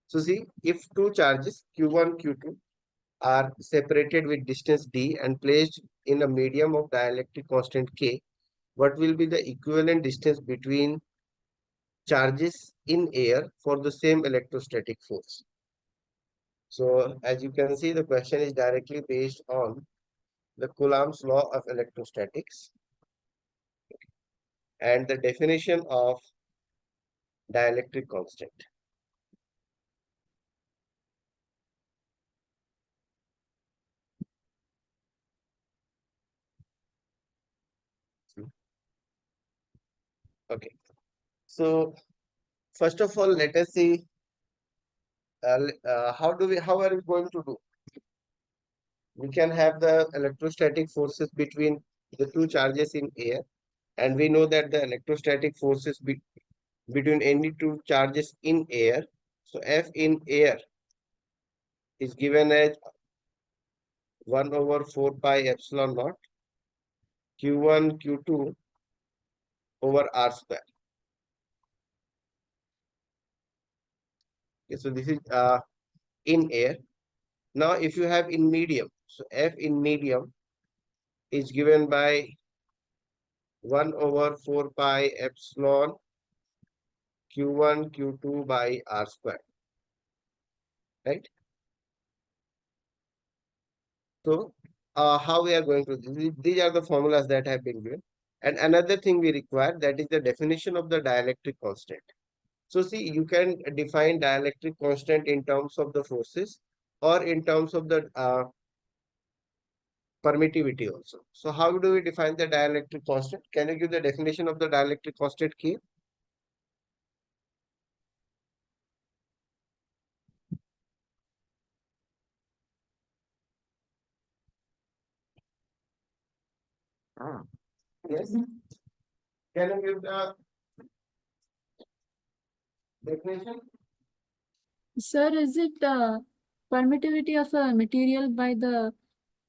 So see, if two charges Q1, Q2 are separated with distance d and placed in a medium of dielectric constant K, what will be the equivalent distance between charges in air for the same electrostatic force? So as you can see, the question is directly based on the Coulomb's law of electrostatics and the definition of dielectric constant. Okay. So first of all, let us see how are we going to do? We can have the electrostatic forces between the two charges in air, and we know that the electrostatic forces between any two charges in air. So F in air is given as 1 over 4 pi epsilon naught Q1 Q2 over R square. Okay, so this is in air. Now if you have in medium, so F in medium is given by 1 over 4 pi epsilon Q1 Q2 by R square, right? So how we are going to these are the formulas that have been given. And another thing we require, that is the definition of the dielectric constant. So see, you can define dielectric constant in terms of the forces or in terms of the permittivity also. So how do we define the dielectric constant? Can you give the definition of the dielectric constant K? Yes. Can you give the definition? Sir, is it permittivity of a material by the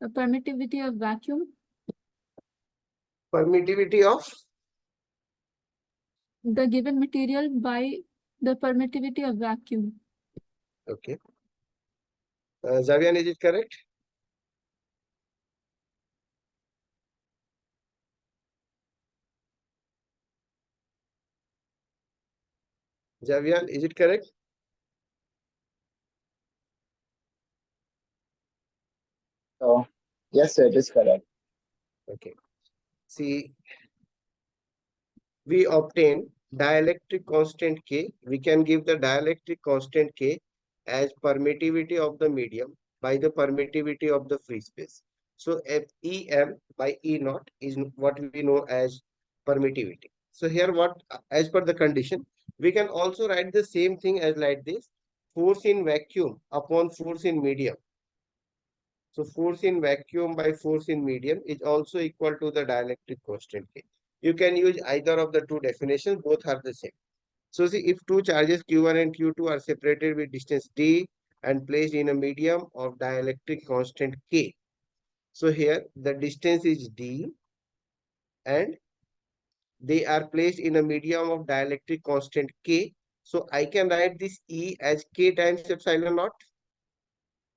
permittivity of vacuum? Permittivity of The given material by the permittivity of vacuum. okay. Zavian, is it correct? Javian, is it correct? Oh, yes, sir, it is correct. Okay. See, we obtain dielectric constant K. We can give the dielectric constant K as permittivity of the medium by the permittivity of the free space. So Em by E naught is what we know as permittivity. So here what, as per the condition, we can also write the same thing as like this: force in vacuum upon force in medium. So force in vacuum by force in medium is also equal to the dielectric constant K. You can use either of the two definitions, both are the same. So see, if two charges Q1 and Q2 are separated with distance d and placed in a medium of dielectric constant K. So here the distance is d and they are placed in a medium of dielectric constant K. So I can write this E as K times epsilon naught.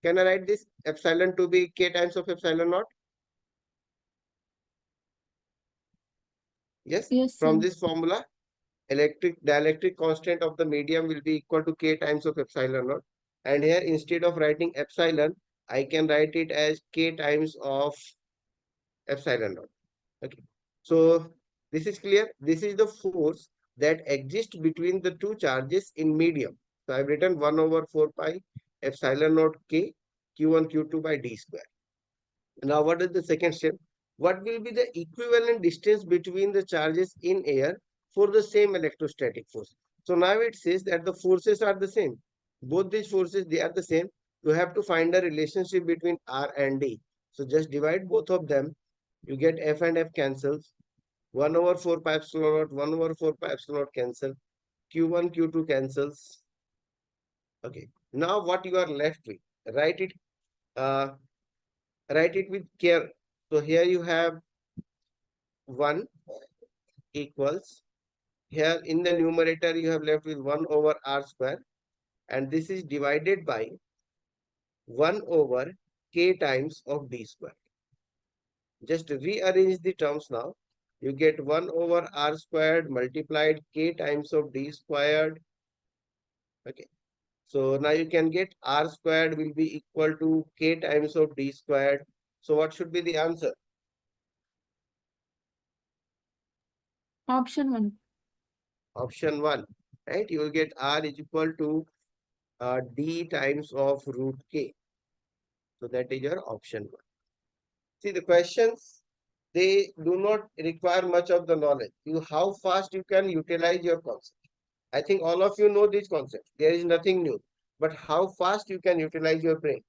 Can I write this epsilon to be K times of epsilon naught? Yes. Yes, From sir. this formula, dielectric constant of the medium will be equal to K times of epsilon naught. And here, instead of writing epsilon, I can write it as K times of epsilon naught. Okay. So this is clear. This is the force that exists between the two charges in medium. So I've written 1 over 4 pi epsilon naught K Q1 Q2 by D square. Now what is the second step? What will be the equivalent distance between the charges in air for the same electrostatic force? So now it says that the forces are the same. Both these forces, they are the same. You have to find a relationship between R and D. So just divide both of them. You get F and F cancels. 1 over 4 pi epsilon naught, 1 over 4 pi epsilon naught cancel. Q1, Q2 cancels. Okay. Now what you are left with? Write it. Write it with care. So here you have 1 equals, here in the numerator you have left with 1 over R square, and this is divided by 1 over k times of d squared. Just rearrange the terms now. You get 1 over r squared multiplied k times of d squared. Okay. So now you can get r squared will be equal to k times of d squared. So what should be the answer? Option 1. Option 1, right? You will get r is equal to d times of root k. So that is your option 1. See, the questions, they do not require much of the knowledge. How fast you can utilize your concept. I think all of you know this concept. There is nothing new. But how fast you can utilize your brain.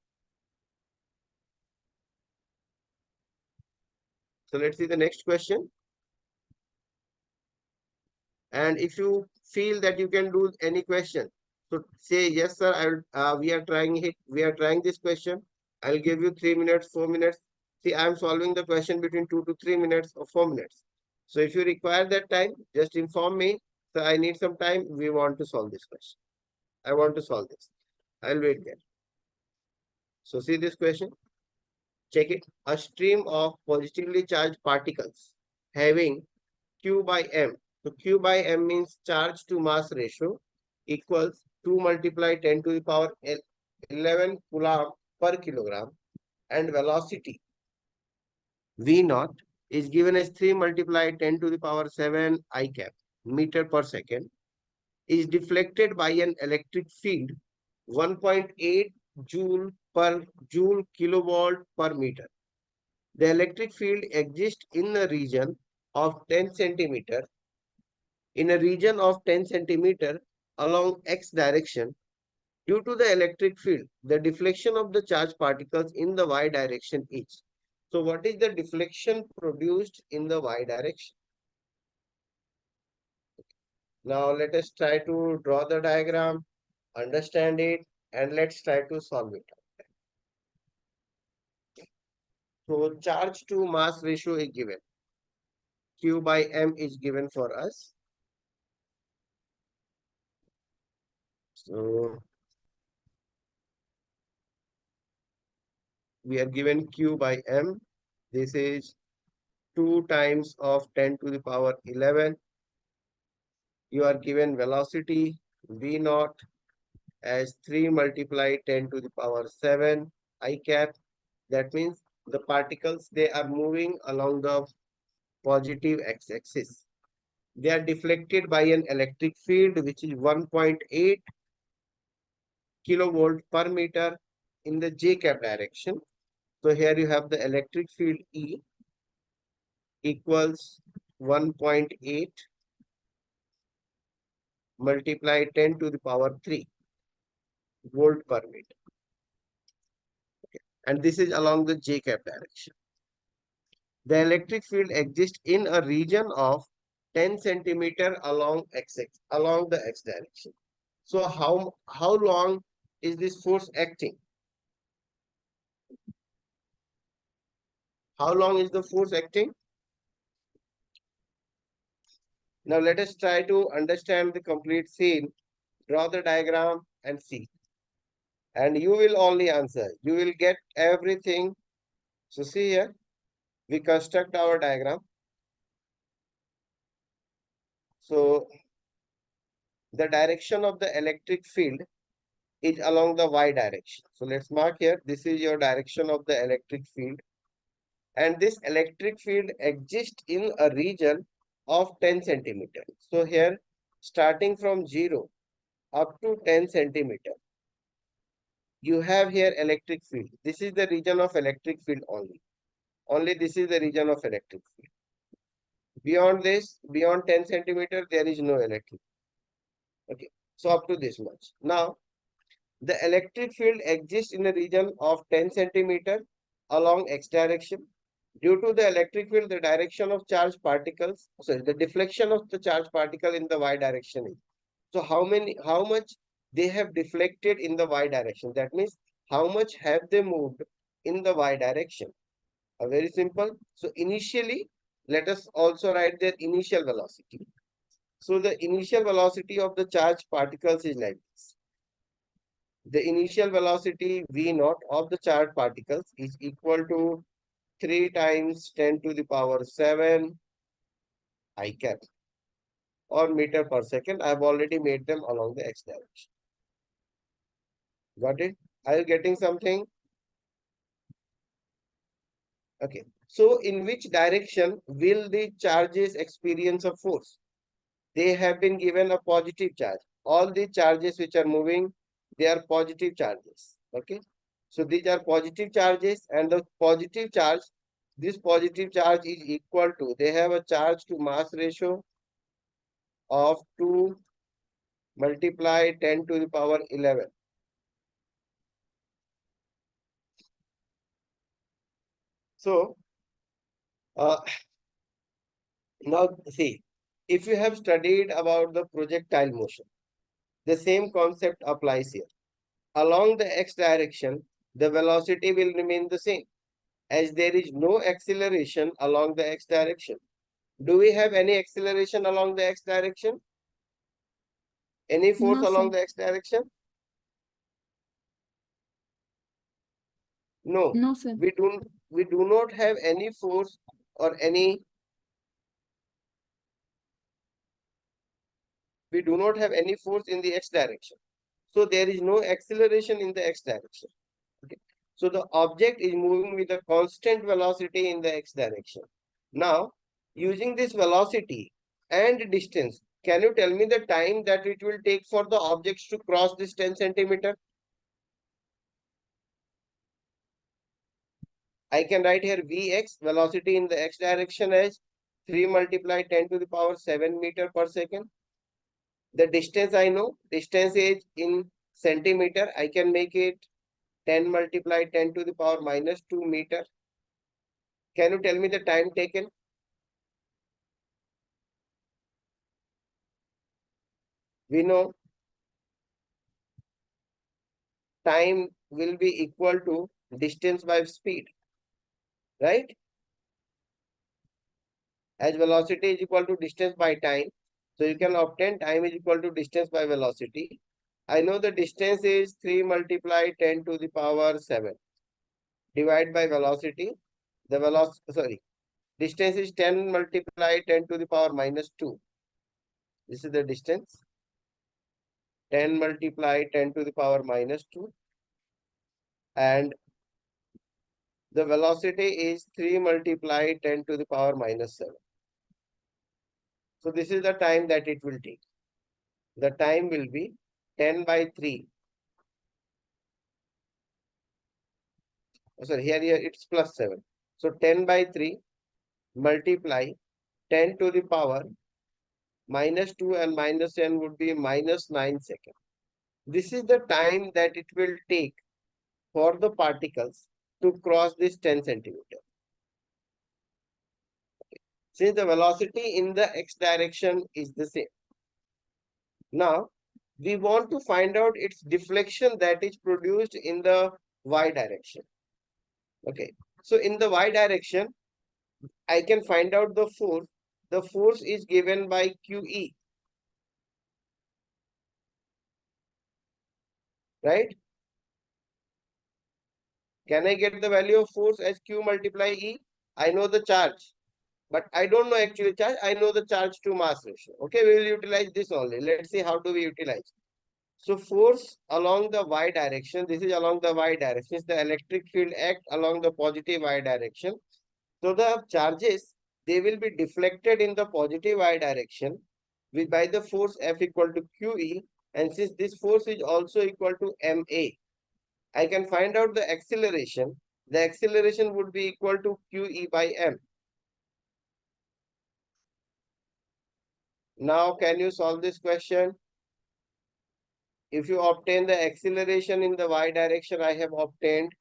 So let's see the next question. And if you feel that you can do any question, so say yes, sir. We are trying it. We are trying this question. I'll give you 3 minutes, 4 minutes. See, I'm solving the question between 2 to 3 minutes or 4 minutes. So if you require that time, just inform me. So I need some time. We want to solve this question. I want to solve this. I'll wait there. So see this question. Check it. A stream of positively charged particles having Q by M. So Q by M means charge to mass ratio equals 2 multiply 10 to the power 11 coulomb per kilogram, and velocity V naught is given as 3 multiply 10 to the power 7 I cap meter per second, is deflected by an electric field 1.8 joule kilovolt per meter. The electric field exists in a region of 10 centimeter along x direction. Due to the electric field, the deflection of the charged particles in the y direction is. So what is the deflection produced in the y direction? Now let us try to draw the diagram, understand it, and let's try to solve it. So charge to mass ratio is given. Q by M is given for us. So we are given Q by M. This is 2 times of 10 to the power 11. You are given velocity V naught as 3 multiply 10 to the power 7 I cap. That means the particles, they are moving along the positive x-axis. They are deflected by an electric field which is 1.8 kilovolt per meter in the j cap direction. So here you have the electric field E equals 1.8 multiply 10 to the power 3 volt per meter. Okay. And this is along the j cap direction. The electric field exists in a region of 10 centimeter along the x direction. So how long is this force acting? How long is the force acting? Now let us try to understand the complete scene. Draw the diagram and see. And you will only answer. You will get everything. So see here, we construct our diagram. So the direction of the electric field is along the y direction. So let's mark here. This is your direction of the electric field. And this electric field exists in a region of 10 centimeter. So here, starting from 0 up to 10 centimeter, you have here electric field. This is the region of electric field only. Only this is the region of electric field. Beyond this, beyond 10 centimeter, there is no electric. Okay, so up to this much. Now, the electric field exists in a region of 10 centimeter along x direction. Due to the electric field, the direction of charged particles, sorry, the deflection of the charged particle in the y direction is. So how much they have deflected in the y direction? That means how much have they moved in the y direction? Very simple. So initially, let us also write their initial velocity. So the initial velocity of the charged particles is like this. The initial velocity V naught of the charged particles is equal to 3 times 10 to the power 7 I cap or meter per second. I have already made them along the x direction. Got it? Are you getting something? Okay. So in which direction will the charges experience a force? They have been given a positive charge. All the charges which are moving, they are positive charges. Okay. So these are positive charges, and the positive charge, this positive charge is equal to, they have a charge to mass ratio of 2 multiply 10 to the power 11. So uh, now see, if you have studied about the projectile motion, the same concept applies here. Along the x direction, the velocity will remain the same, as there is no acceleration along the x direction. Do we have any acceleration along the x direction? Any force No, along sir. the x direction? No, No, sir. we do not have any force or any, we do not have any force in the x direction. So there is no acceleration in the x direction. Okay. So the object is moving with a constant velocity in the x direction. Now, using this velocity and distance, can you tell me the time that it will take for the objects to cross this 10 centimeter? I can write here Vx, velocity in the x direction, as 3 multiply 10 to the power 7 meter per second. The distance I know, distance is in centimeter. I can make it 10 multiply 10 to the power minus 2 meter. Can you tell me the time taken? We know time will be equal to distance by speed, right? As velocity is equal to distance by time, so you can obtain time is equal to distance by velocity. I know the distance is 3 multiply 10 to the power 7 divided by velocity. The distance is 10 multiply 10 to the power minus 2. This is the distance. 10 multiply 10 to the power minus 2, and the velocity is 3 multiply 10 to the power minus 7. So this is the time that it will take. The time will be 10 by 3. Oh, sorry, here it's plus 7. So 10 by 3 multiply 10 to the power minus 2, and minus 10 would be minus 9 seconds. This is the time that it will take for the particles to cross this 10 centimeter. Since the velocity in the x direction is the same. Now, we want to find out its deflection that is produced in the y direction. Okay. So in the y direction, I can find out the force. The force is given by QE. Right? Can I get the value of force as Q multiply E? I know the charge, but I don't know actually charge. I know the charge to mass ratio. Okay, we will utilize this only. Let's see how do we utilize. So force along the y direction, this is along the y direction, since the electric field act along the positive y direction. So the charges, they will be deflected in the positive y direction with by the force F equal to QE, and since this force is also equal to MA, I can find out the acceleration. The acceleration would be equal to QE by M. Now, can you solve this question? If you obtain the acceleration in the y direction, I have obtained.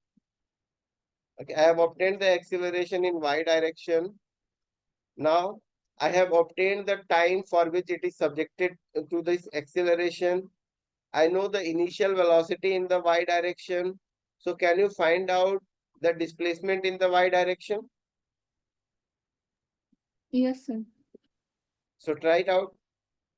Okay, I have obtained the acceleration in y direction. Now, I have obtained the time for which it is subjected to this acceleration. I know the initial velocity in the y direction. So, can you find out the displacement in the y direction? Yes, sir. So, try it out.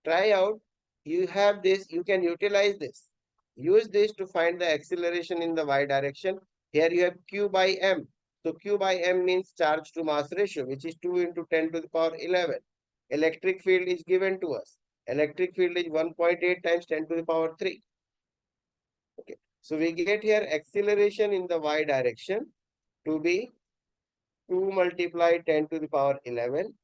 Try out. You have this, you can utilize this. use this to find the acceleration in the y direction. Here you have q by m. So q by m means charge to mass ratio, which is 2 into 10 to the power 11. Electric field is given to us. Electric field is 1.8 times 10 to the power 3. Okay. So we get here acceleration in the y direction to be 2 multiply 10 to the power 11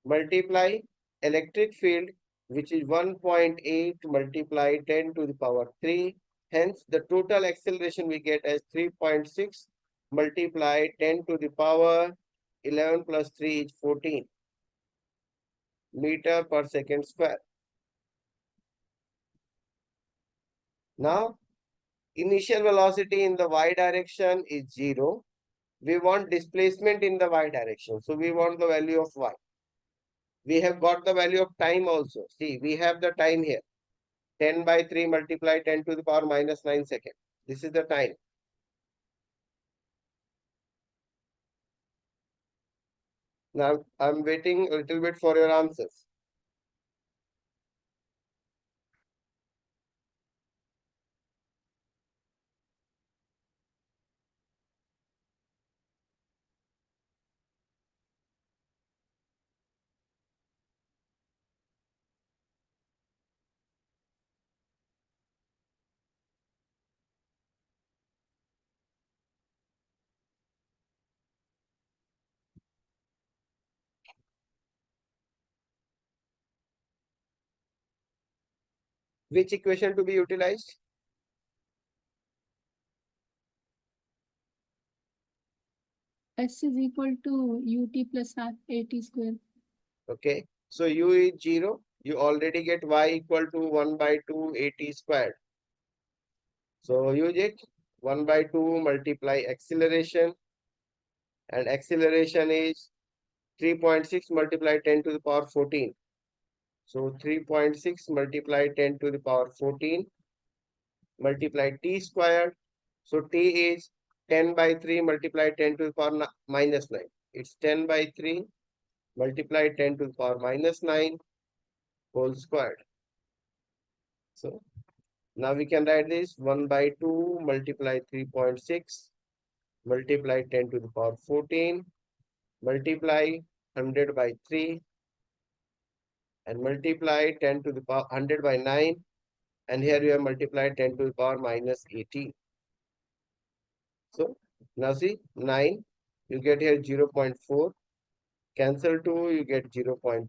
multiply electric field, which is 1.8 multiply 10 to the power 3. Hence, the total acceleration we get as 3.6 multiply 10 to the power 11 plus 3 is 14 meter per second square. Now, initial velocity in the y direction is 0. We want displacement in the y direction. So, we want the value of y. We have got the value of time also. See, we have the time here. 10 by 3 multiply 10 to the power minus 9 seconds. This is the time. Now, I'm waiting a little bit for your answers. Which equation to be utilized? S is equal to ut plus at square. Okay. So u is 0. You already get y equal to 1 by 2 at squared. So use it. 1 by 2 multiply acceleration. And acceleration is 3.6 multiply 10 to the power 14. So 3.6 multiply 10 to the power 14 multiply t squared. So t is 10 by 3 multiply 10 to the power minus 9. It's 10 by 3 multiply 10 to the power minus 9 whole squared. So now we can write this 1 by 2 multiply 3.6 multiply 10 to the power 14 multiply 100 by 3 and multiply 10 to the power 100 by 9, and here you have multiplied 10 to the power minus 18. So now see 9, you get here 0.4, cancel 2, you get 0.2.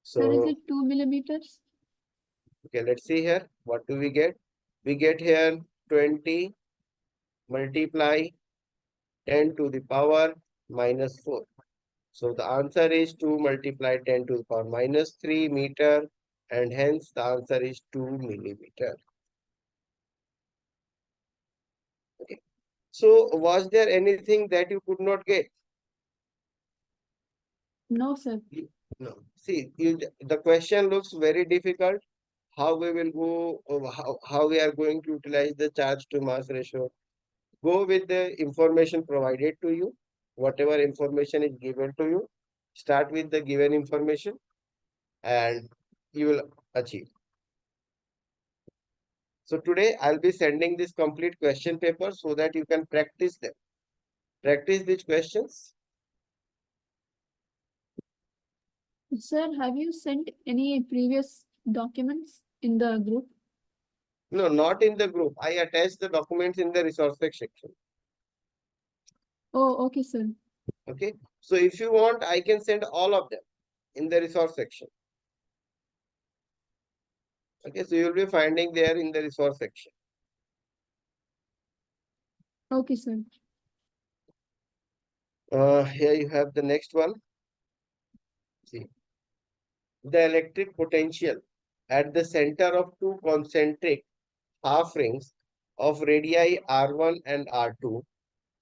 Sir, is So it 2 millimeters? okay, let's see here. What do we get? We get here 20 multiply 10 to the power minus 4. So the answer is 2 multiply 10 to the power minus 3 meter, and hence the answer is 2 millimeter. Okay. So was there anything that you could not get? No, sir. No. See, the question looks very difficult. How we will go, how we are going to utilize the charge to mass ratio? Go with the information provided to you. Whatever information is given to you, start with the given information and you will achieve. So today I'll be sending this complete question paper so that you can practice them. Practice these questions. Sir, have you sent any previous documents in the group? No, not in the group. I attached the documents in the resource section. Oh, okay, sir. Okay. So if you want, I can send all of them in the resource section. Okay. So you'll be finding there in the resource section. Okay, sir. Here you have the next one. See, the electric potential at the center of two concentric half rings of radii R1 and R2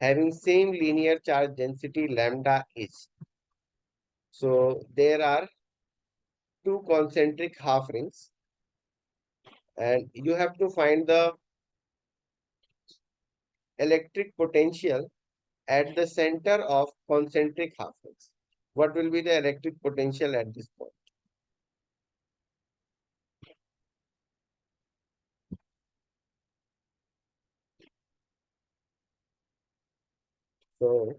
having same linear charge density lambda is. So there are two concentric half rings and you have to find the electric potential at the center of concentric half rings. What will be the electric potential at this point? So,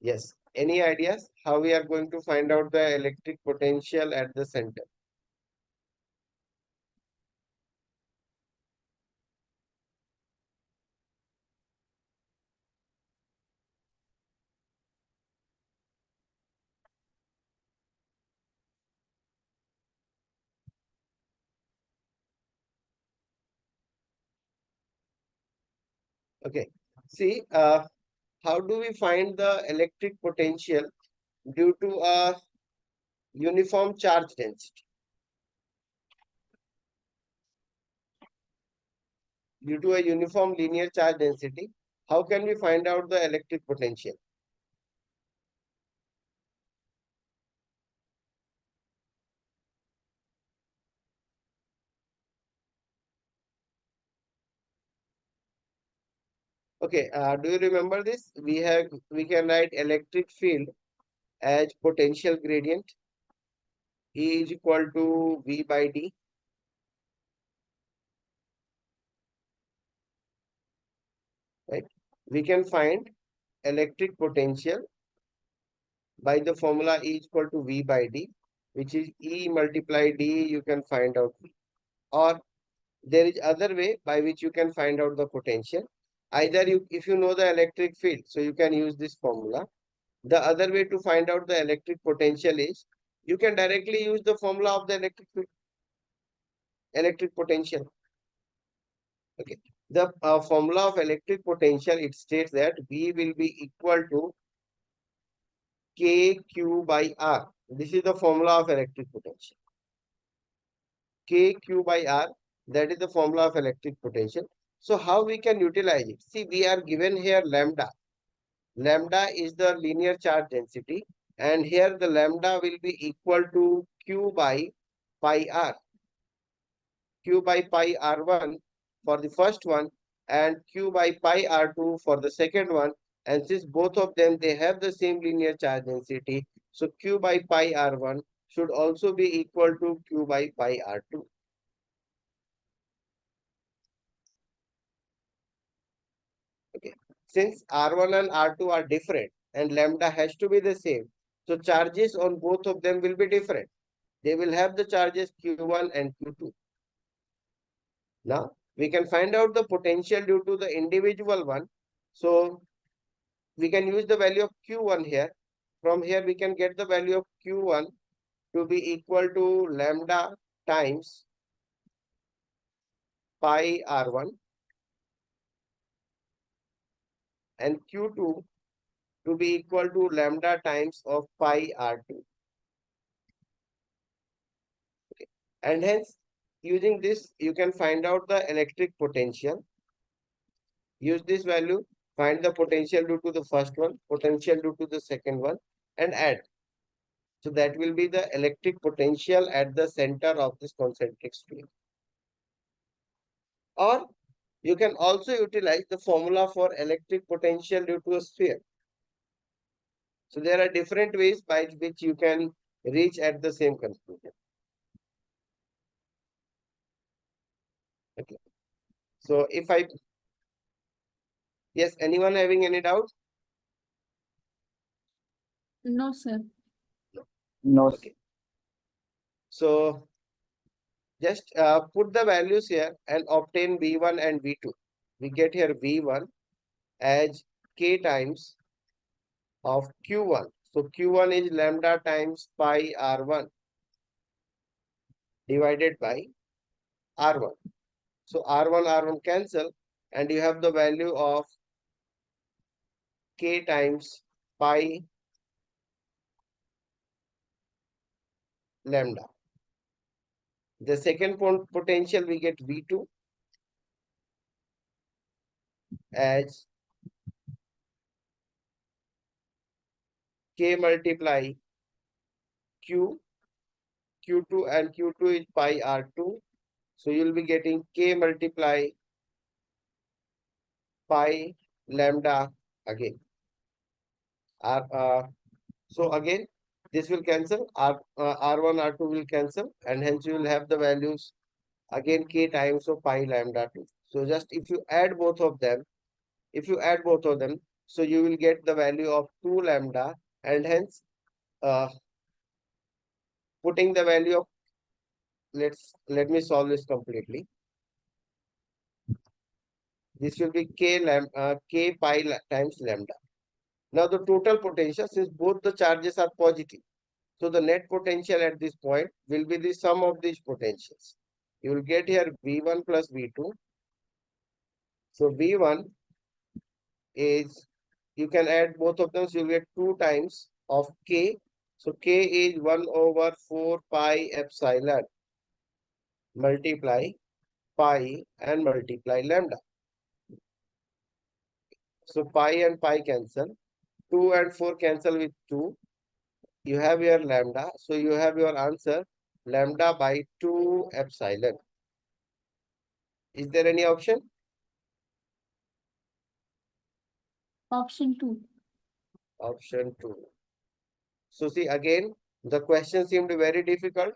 yes, any ideas how we are going to find out the electric potential at the center? Okay, see, how do we find the electric potential due to a uniform charge density? Due to a uniform linear charge density, how can we find out the electric potential? Okay, do you remember this? We can write electric field as potential gradient. E is equal to V by D. Right? We can find electric potential by the formula E is equal to V by D, which is E multiply D, you can find out V. Or there is other way by which you can find out the potential. Either if you know the electric field, so you can use this formula. The other way to find out the electric potential is you can directly use the formula of the electric field, electric potential. Okay. The formula of electric potential, it states that V will be equal to KQ by R. This is the formula of electric potential. KQ by R, that is the formula of electric potential. So how we can utilize it? See, we are given here lambda. Lambda is the linear charge density, and here the lambda will be equal to Q by pi R. Q by pi R1 for the first one and Q by pi R2 for the second one. And since both of them, they have the same linear charge density, so Q by pi R1 should also be equal to Q by pi R2. Okay. Since R1 and R2 are different and lambda has to be the same, so charges on both of them will be different. They will have the charges Q1 and Q2. Now, we can find out the potential due to the individual one. So, we can use the value of Q1 here. From here, we can get the value of Q1 to be equal to lambda times pi R1 and Q2 to be equal to lambda times of pi R2. Okay. And hence, using this, you can find out the electric potential. Use this value, find the potential due to the first one, potential due to the second one, and add. So that will be the electric potential at the center of this concentric sphere. Or you can also utilize the formula for electric potential due to a sphere. So there are different ways by which you can reach at the same conclusion. Okay. So if yes, anyone having any doubt? No, sir. No. Okay. So just put the values here and obtain V1 and V2. We get here V1 as K times of Q1. So Q1 is lambda times pi R1 divided by R1. So R1 cancel and you have the value of K times pi lambda. The second potential we get V2 as K multiply Q, Q2 and Q2 is pi R2. So you'll be getting K multiply pi lambda again. So again, this will cancel, R1, R2 will cancel, and hence you will have the values again K times of pi lambda 2. So just if you add both of them, So you will get the value of 2 lambda, and hence putting the value of, let me solve this completely. This will be k pi times lambda. Now the total potential, since both the charges are positive, so the net potential at this point will be the sum of these potentials. You will get here V1 plus V2. So V1 is, you can add both of them, so you get 2 times of k. So k is 1 over 4 pi epsilon multiply pi and multiply lambda. So pi and pi cancel. 2 and 4 cancel with 2. You have your lambda. So you have your answer lambda by 2 epsilon. Is there any option? Option 2. Option 2. So see, again, the question seemed very difficult.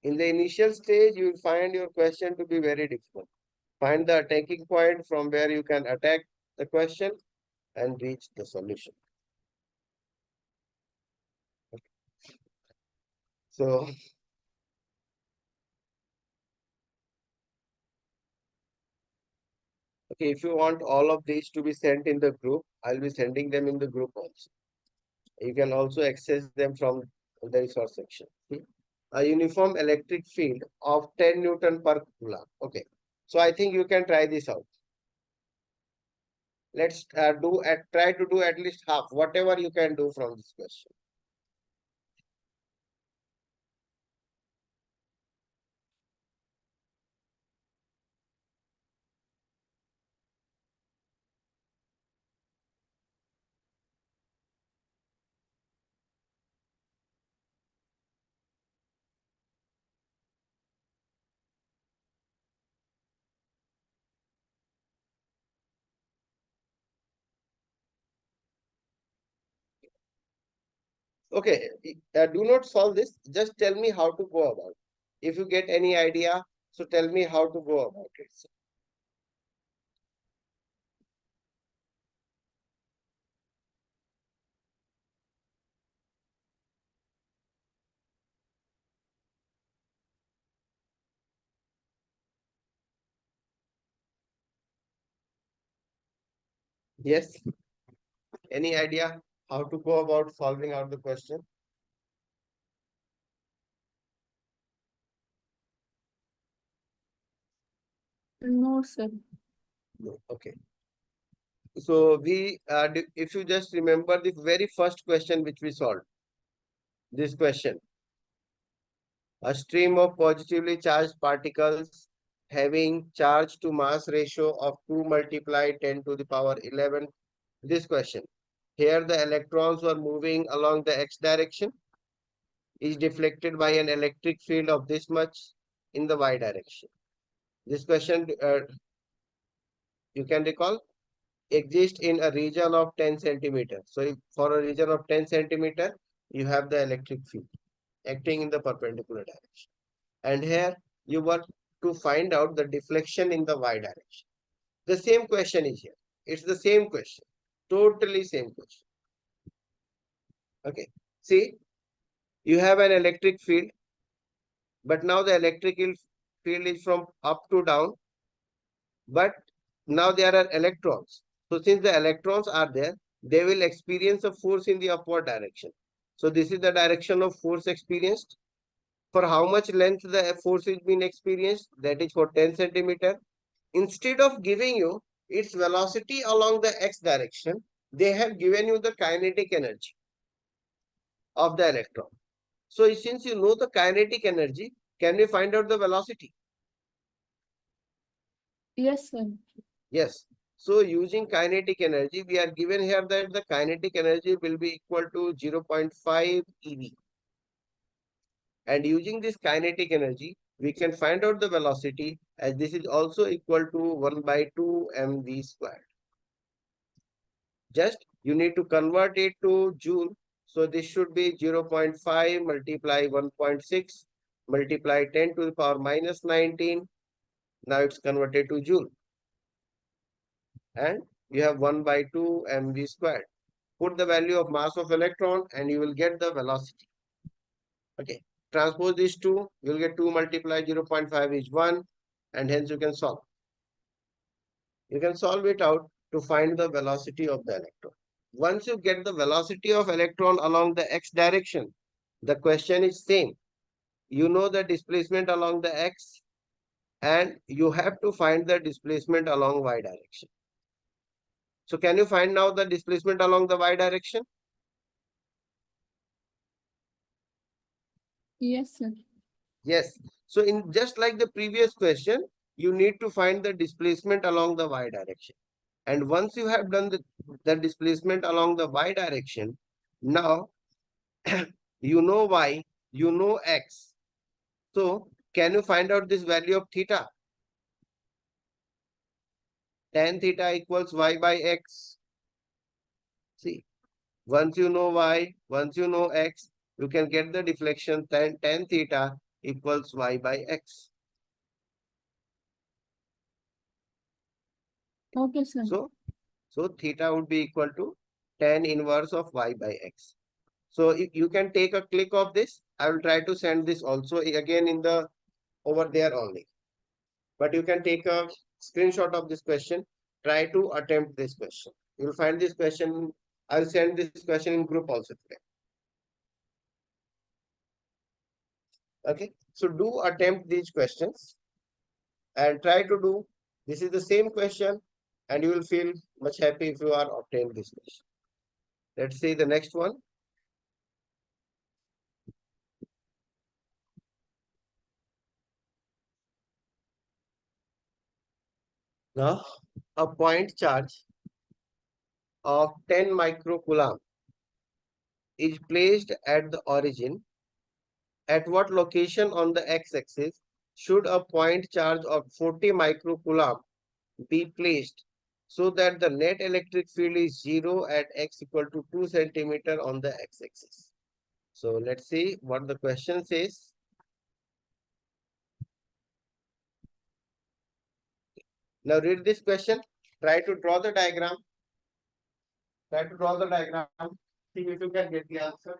In the initial stage, you will find your question to be very difficult. Find the attacking point from where you can attack the question and reach the solution. So, okay, if you want all of these to be sent in the group, I'll be sending them in the group also. You can also access them from the resource section. See? A uniform electric field of 10 Newton per Coulomb. Okay, so I think you can try this out. Let's try to do at least half, whatever you can do from this question. Okay, do not solve this. Just tell me how to go about it. If you get any idea, so tell me how to go about it. Yes. Any idea how to go about solving out the question? No, sir. No. Okay. So if you just remember the very first question which we solved, this question, a stream of positively charged particles having charge to mass ratio of 2 multiplied 10 to the power 11. This question. Here the electrons were moving along the x direction, is deflected by an electric field of this much in the y direction. This question, you can recall, exists in a region of 10 centimeter. So if for a region of 10 centimeter, you have the electric field acting in the perpendicular direction. And here you were to find out the deflection in the y direction. The same question is here. It's the same question. Totally same question. Okay. See, you have an electric field, but now the electrical field is from up to down, but now there are electrons. So since the electrons are there, they will experience a force in the upward direction. So this is the direction of force experienced. For how much length the force is being experienced? That is for 10 centimeter. Instead of giving you its velocity along the x direction, they have given you the kinetic energy of the electron. So since you know the kinetic energy, can we find out the velocity? Yes, sir. Yes. So using kinetic energy, we are given here that the kinetic energy will be equal to 0.5 eV. And using this kinetic energy, we can find out the velocity, as this is also equal to 1 by 2 mv squared. Just you need to convert it to joule. So this should be 0.5 multiply 1.6 multiply 10 to the power minus 19. Now it's converted to joule. and you have 1 by 2 mv squared. Put the value of mass of electron and you will get the velocity. Okay. Transpose these two, you will get 2 multiplied 0.5 is 1, and hence you can solve. You can solve it out to find the velocity of the electron. Once you get the velocity of electron along the x direction, the question is same. You know the displacement along the x and you have to find the displacement along y direction. So can you find now the displacement along the y direction? Yes, sir. Yes. So in just like the previous question, you need to find the displacement along the y direction. And once you have done the displacement along the y direction, now you know y, you know x. So can you find out this value of theta? Tan theta equals y by x. See, once you know y, once you know x, you can get the deflection tan theta equals y by x. Okay, sir. So theta would be equal to tan inverse of y by x. So if you can take a click of this, I will try to send this also again in the over there only. But you can take a screenshot of this question. Try to attempt this question. You will find this question. I will send this question in group also today. Okay. So do attempt these questions and try to do. This is the same question and you will feel much happy if you are obtained this question. Let's see the next one. Now, a point charge of 10 microcoulomb is placed at the origin. At what location on the x-axis should a point charge of 40 microcoulomb be placed so that the net electric field is 0 at x equal to 2 centimeter on the x-axis? So let's see what the question says. Now read this question. Try to draw the diagram. Try to draw the diagram. See if you can get the answer.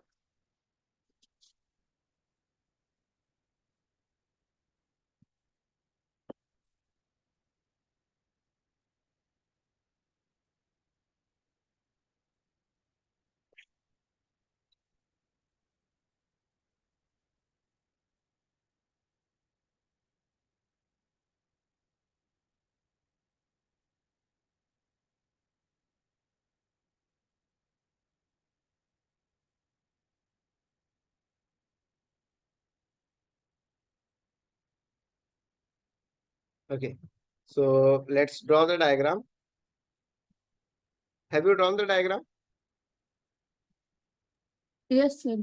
Okay. So let's draw the diagram. Have you drawn the diagram? Yes, sir.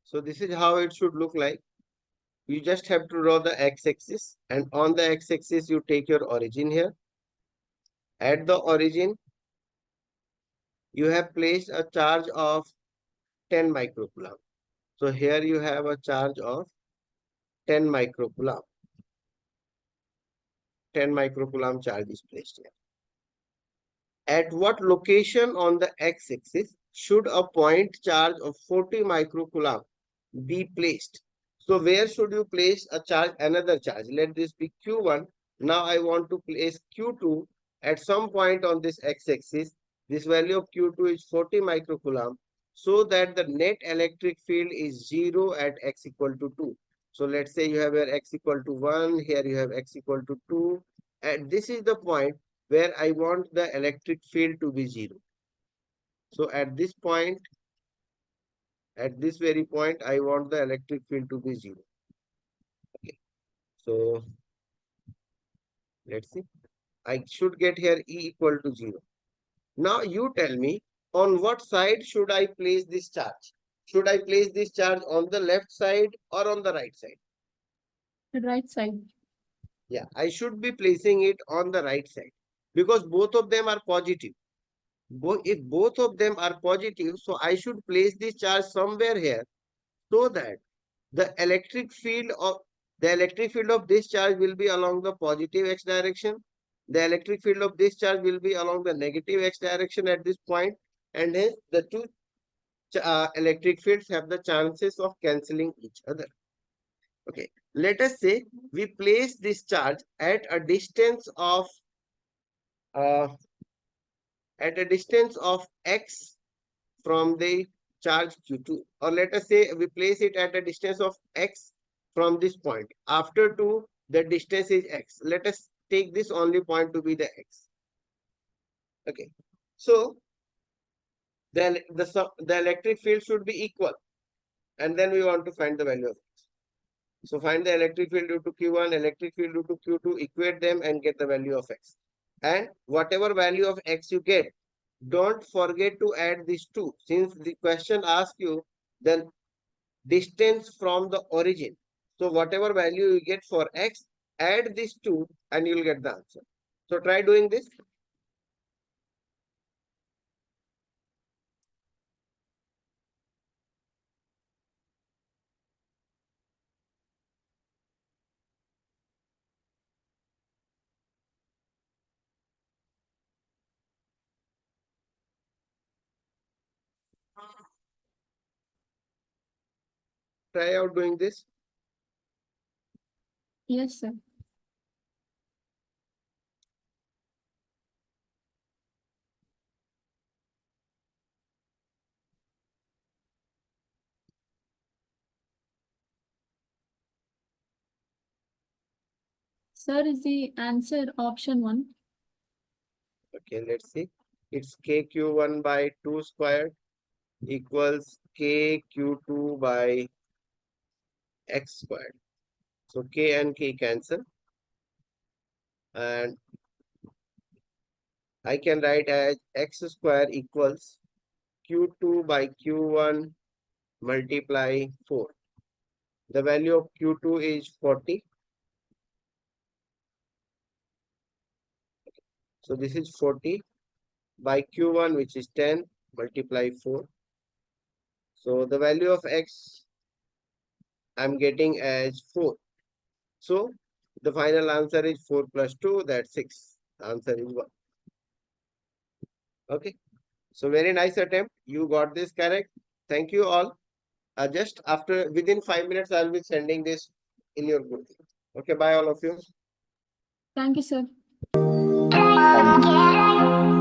So this is how it should look like. You just have to draw the x-axis and on the x-axis you take your origin here. At the origin, you have placed a charge of 10 microcoulomb. So here you have a charge of 10 microcoulomb. 10 microcoulomb charge is placed here. At what location on the x-axis should a point charge of 40 microcoulomb be placed? So where should you place a charge, another charge? Let this be Q1. Now I want to place Q2 at some point on this x-axis. This value of Q2 is 40 microcoulomb so that the net electric field is 0 at x equal to 2. So let's say you have here x equal to 1, here you have x equal to 2. And this is the point where I want the electric field to be 0. So at this point, at this very point, I want the electric field to be 0. Okay. So let's see. I should get here E equal to 0. Now you tell me on what side should I place this charge? Should I place this charge on the left side or on the right side? The right side. Yeah, I should be placing it on the right side because both of them are positive. If both of them are positive, so I should place this charge somewhere here so that the electric field of this charge will be along the positive x direction. the electric field of this charge will be along the negative x direction at this point, and hence the two electric fields have the chances of cancelling each other. Okay, let us say we place this charge at a distance of x from the charge q2, or let us say we place it at a distance of x from this point. After 2, the distance is x. Let us take this only point to be the x. Okay, so the electric field should be equal, and then we want to find the value of x. So find the electric field due to q1, electric field due to q2, equate them and get the value of x. And whatever value of x you get, don't forget to add these two, since the question asks you the distance from the origin. So whatever value you get for x, add these two and you'll get the answer. So try doing this. Try out doing this. Yes, sir. Sir, is the answer option 1? Okay, let's see. It's kq1 by 2 squared equals kq2 by x squared. So k and k cancel, and I can write as x square equals q2 by q1 multiply 4. The value of q2 is 40. So this is 40 by q1, which is 10, multiply 4. So the value of x I'm getting as 4. So the final answer is 4 plus 2, that's 6. The answer is 1. Okay. So very nice attempt. You got this correct. Thank you all. Just after within 5 minutes, I'll be sending this in your group. Okay. Bye all of you. Thank you, sir. Thank you.